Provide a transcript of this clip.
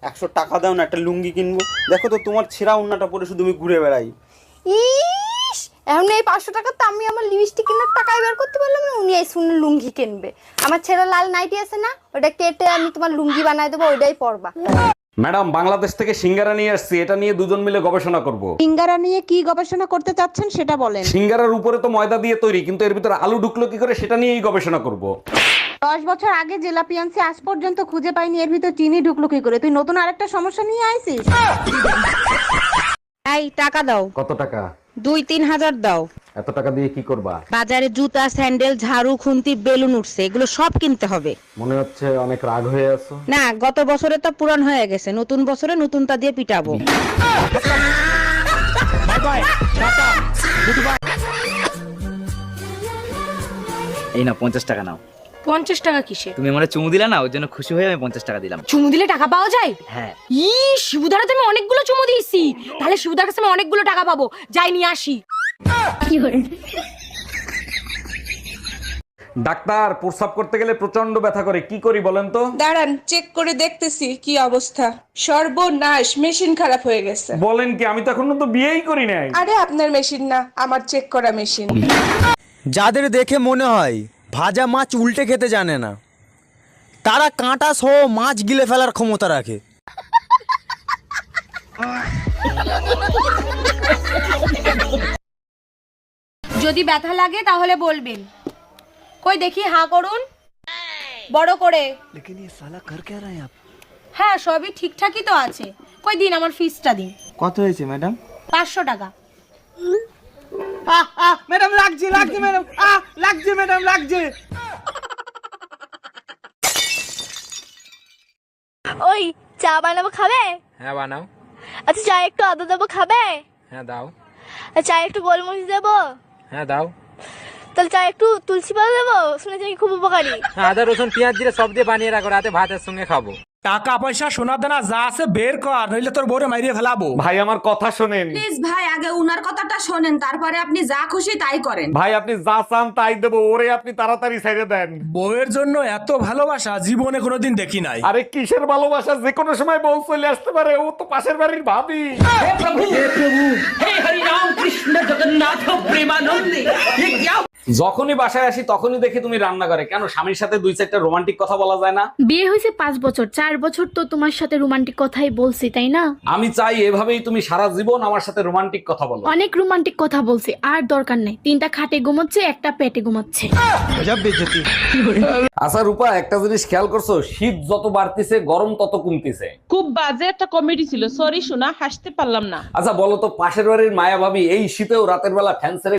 100 টাকা দাও না, একটা লুঙ্গি কিনবো। দেখো তো তোমার ছেঁড়া ওড়নাটা পরে শুধু আমি ঘুরে বেড়াই। ইস, এখন এই 500 টাকা তো আমি আমার লিপস্টিক কেনার টাকাই বের করতে পারলাম না, উনি এই শুনে লুঙ্গি কিনবে। আমার ছেঁড়া লাল নাইটি আছে না, ওটা কেটে আমি তোমার লুঙ্গি বানাই দেবো, ওইটাই পরবা। ম্যাডাম, বাংলাদেশ থেকে সিঙ্গারা নিয়ে আসছি, এটা নিয়ে দুজন মিলে গবেষণা করব। সিঙ্গারা নিয়ে কি গবেষণা করতে চাচ্ছেন সেটা বলেন। সিঙ্গারার উপরে তো ময়দা দিয়ে তৈরি, কিন্তু এর ভিতরে আলু ঢুকলো কি করে সেটা নিয়েই গবেষণা করব। 10 বছর আগে জিলাপি আনছি, আজ পর্যন্ত খুঁজে পাইনি এর ভিতর চিনি ঢুকলো কি করে। তুই নতুন আরেকটা সমস্যা নিয়ে আইছিস। এই টাকা দাও। কত টাকা? 2-3 হাজার দাও। এত টাকা দিয়ে কি করবা? বাজারে জুতা, স্যান্ডেল, ঝাড়ু, খুন্তি, বেলুন উঠছে, এগুলো সব কিনতে হবে। মনে হচ্ছে অনেক রাগ হয়ে আছো। না, গত বছরে তো পুরান হয়ে গেছে, নতুন বছরে নতুনটা দিয়ে পিটাবো। এই না 50 টাকা নাও। 50 টাকা কিসে? তুমি আমারে চুমু দিলা না, ওর জন্য খুশি হয়ে আমি 50 টাকা দিলাম। চুমু দিলে টাকা পাওয়া যায়? হ্যাঁ। শিবুদার তো আমি অনেকগুলো চুমু দিয়েছি, তাহলে শিবুদার কাছে আমি অনেকগুলো টাকা পাবো। যাই নিয়ে আসি। ডাক্তার, প্রস্রাব করতে গেলে প্রচন্ড ব্যথা করে, কি করি বলেন তো? দাঁড়ান, চেক করে দেখতেছি কি অবস্থা। সর্বনাশ, মেশিন খারাপ হয়ে গেছে। বলেন কি? আমি তো এখনো তো বিয়েই করি নাই। আরে আপনার মেশিন না, আমার চেক করা মেশিন। যাদের দেখে মনে হয় ভাজা মাছ উল্টে খেতে জানে না, তারা কাঁটা সহ মাছ গিলে ফেলার ক্ষমতা রাখে। যদি ব্যথা লাগে তাহলে বলবেন। কই দেখি, হা করুন বড় করে। হ্যাঁ, সবই ঠিকঠাকই তো আছে। কই দিন, আমার ফিসটা দিন। কত হয়েছে ম্যাডাম? 500 টাকা। ম্যাডাম লাগছে ম্যাডাম, লাগছে ম্যাডাম, লাগছে। ওই চা বানাবো, খাবে? হ্যাঁ বানাও। আচ্ছা, চা একটু আদা দেবো, খাবে? হ্যাঁ দাও। চা একটু গোলমরিচ দেবো? হ্যাঁ দাও। তাহলে চা একটু তুলসী পাতা দেবো? শুনেছি নাকি খুব উপকারী। হ্যাঁ, আদা রসুন পেঁয়াজ দিয়ে সব দিয়ে বানিয়ে রাখো, রাতে ভাতের সঙ্গে খাবো। টাকা পয়সা সোনা দানা যা আছে বের কর, নইলে তোর বউরে মাইরিয়ে ফেলাবো। ভাই, আমার কথা শোনেন। প্লিজ ভাই, আগে উনার কথাটা শোনেন, তারপরে আপনি যা খুশি তাই করেন। ভাই, আপনি যা চান তাই দেবো, ওরে আপনি তাড়াতাড়ি ছেড়ে দেন। বউয়ের জন্য এত ভালোবাসা জীবনে কোনোদিন দেখি নাই। আরে কিসের ভালোবাসা, যে কোনো সময় বউ চলে আসতে পারে, ও তো পাশের বাড়ির ভাবি। যখনই বাসায় আসি তখনই দেখি তুমি রান্না করে। কেন, স্বামীর সাথে 2-4টা রোমান্টিক কথা বলা যায় না? বিয়ে হয়েছে 5 বছর, 4 বছর তো তোমার সাথে রোমান্টিক কথাই বলছি, তাই না? আমি চাই এভাবেই তুমি সারা জীবন আমার সাথে রোমান্টিক কথা বলো। অনেক রোমান্টিক কথা বলছি, আর দরকার নেই। 3টা খাটে ঘুমাচ্ছে, একটা পেটে ঘুমাচ্ছে। আচ্ছা রূপা, একটা জিনিস খেয়াল করছো? শীত যত বাড়তিছে গরম তত কমতিছে। খুব বাজে একটা কমেডি ছিল, সরি শোনা, হাসতে পারলাম না। আচ্ছা বলো তো, পাশের বাড়ির মায়া ভাবি এই শীতেও রাতের বেলা ফ্যান ছেড়ে